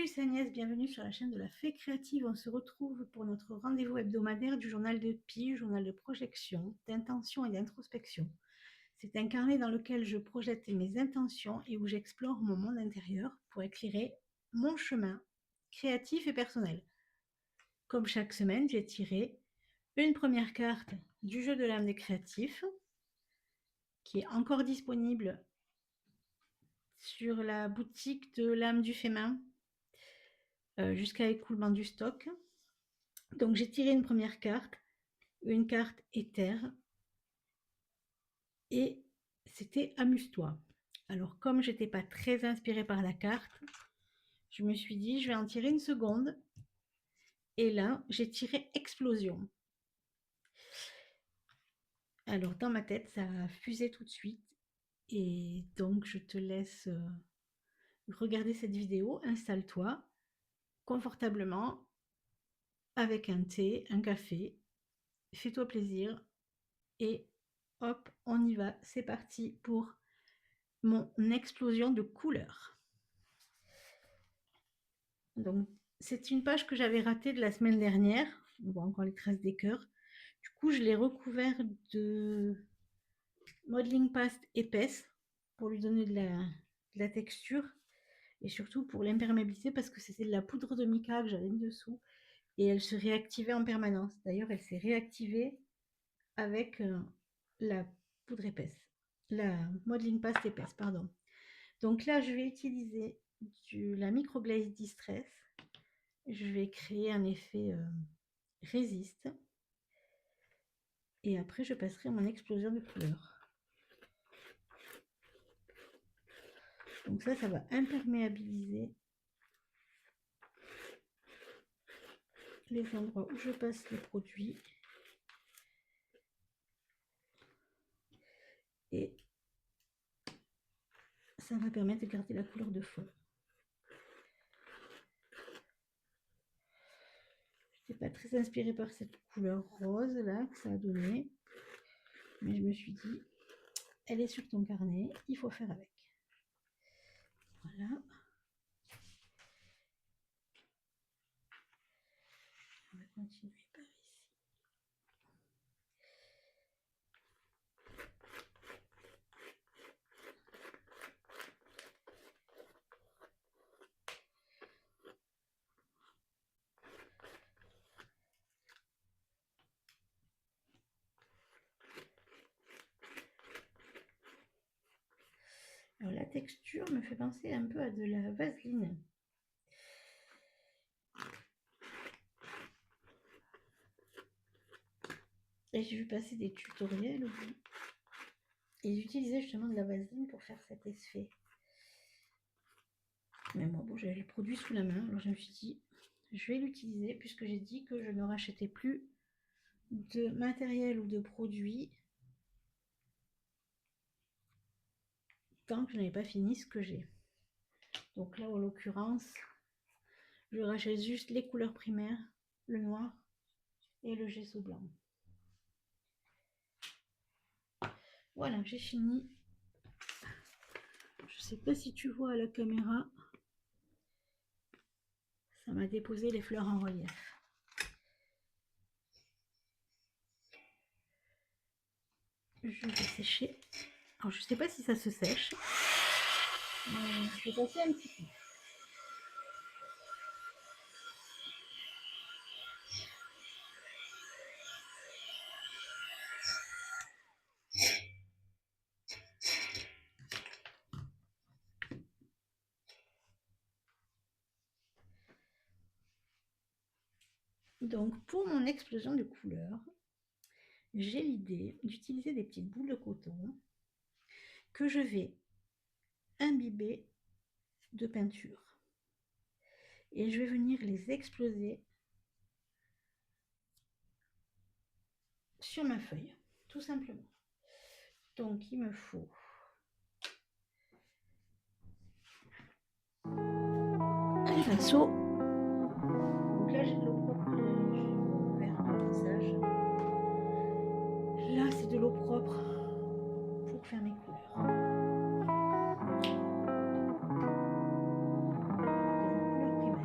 Salut, c'est Agnès, bienvenue sur la chaîne de la Fée Créative. On se retrouve pour notre rendez-vous hebdomadaire du journal de Pi, journal de projection, d'intention et d'introspection. C'est un carnet dans lequel je projette mes intentions et où j'explore mon monde intérieur pour éclairer mon chemin créatif et personnel. Comme chaque semaine, j'ai tiré une première carte du jeu de l'âme des créatifs qui est encore disponible sur la boutique de l'âme du Fémin jusqu'à écoulement du stock. Donc j'ai tiré une première carte, une carte éther, et c'était amuse-toi. Alors comme j'étais pas très inspirée par la carte, je me suis dit je vais en tirer une seconde, et là j'ai tiré explosion. Alors dans ma tête ça a fusé tout de suite, et donc je te laisse regarder cette vidéo, installe-toi confortablement avec un thé, un café, fais-toi plaisir, et hop, on y va, c'est parti pour mon explosion de couleurs. Donc, c'est une page que j'avais ratée de la semaine dernière. On voit encore les traces des cœurs. Du coup, je l'ai recouvert de modeling paste épaisse pour lui donner de la texture et surtout pour l'imperméabiliser parce que c'était de la poudre de mica que j'avais mis dessous et elle se réactivait en permanence. D'ailleurs, elle s'est réactivée avec la poudre épaisse, la modeling paste épaisse, pardon. Donc là, je vais utiliser la Microglaze Distress. Je vais créer un effet résiste. Et après, je passerai à mon explosion de couleurs. Donc ça va imperméabiliser les endroits où je passe le produit. Et ça va permettre de garder la couleur de fond. Je n'étais pas très inspirée par cette couleur rose là que ça a donné. Mais je me suis dit, elle est sur ton carnet, il faut faire avec. Voilà. On va continuer par ici. Alors la texture me fait penser un peu à de la vaseline. Et j'ai vu passer des tutoriels où ils utilisaient justement de la vaseline pour faire cet effet. Mais moi, bon, j'avais le produit sous la main, alors je me suis dit, je vais l'utiliser puisque j'ai dit que je ne rachetais plus de matériel ou de produits tant que je n'avais pas fini ce que j'ai. Donc là, en l'occurrence, je rachète juste les couleurs primaires, le noir et le gesso blanc. Voilà, j'ai fini. Je sais pas si tu vois à la caméra, ça m'a déposé les fleurs en relief. Je vais sécher. Alors je sais pas si ça se sèche, mais je vais passer un petit peu. Donc pour mon explosion de couleurs, j'ai l'idée d'utiliser des petites boules de coton que je vais imbiber de peinture. Et je vais venir les exploser sur ma feuille, tout simplement. Donc il me faut un pinceau. Donc là j'ai de l'eau propre, j'ai mon verre de rinçage. Là c'est de l'eau propre pour faire mes couleurs. Donc couleur primaire.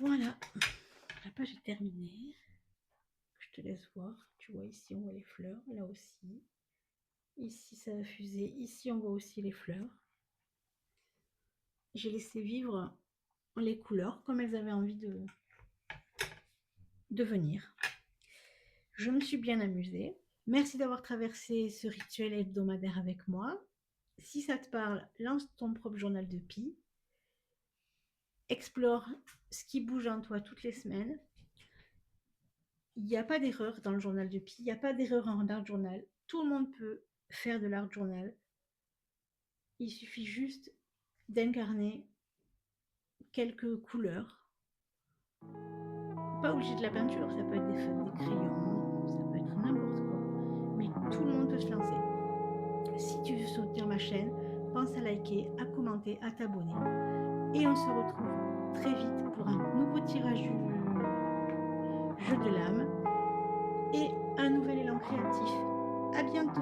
Voilà, la page est terminée. Je te laisse voir. Tu vois ici, on voit les fleurs, là aussi. Ici, ça va fuser. Ici, on voit aussi les fleurs. J'ai laissé vivre les couleurs comme elles avaient envie de venir. Je me suis bien amusée. Merci d'avoir traversé ce rituel hebdomadaire avec moi. Si ça te parle, lance ton propre journal de Pi. Explore ce qui bouge en toi toutes les semaines. Il n'y a pas d'erreur dans le journal de Pi, il n'y a pas d'erreur en art journal. Tout le monde peut faire de l'art journal. Il suffit juste d'incarner quelques couleurs. Pas obligé de la peinture, ça peut être des feutres, des crayons, ça peut être n'importe quoi. Mais tout le monde peut se lancer. Si tu veux soutenir ma chaîne, pense à liker, à commenter, à t'abonner. Et on se retrouve très vite pour un nouveau tirage du jeu de l'âme et un nouvel élan créatif. À bientôt!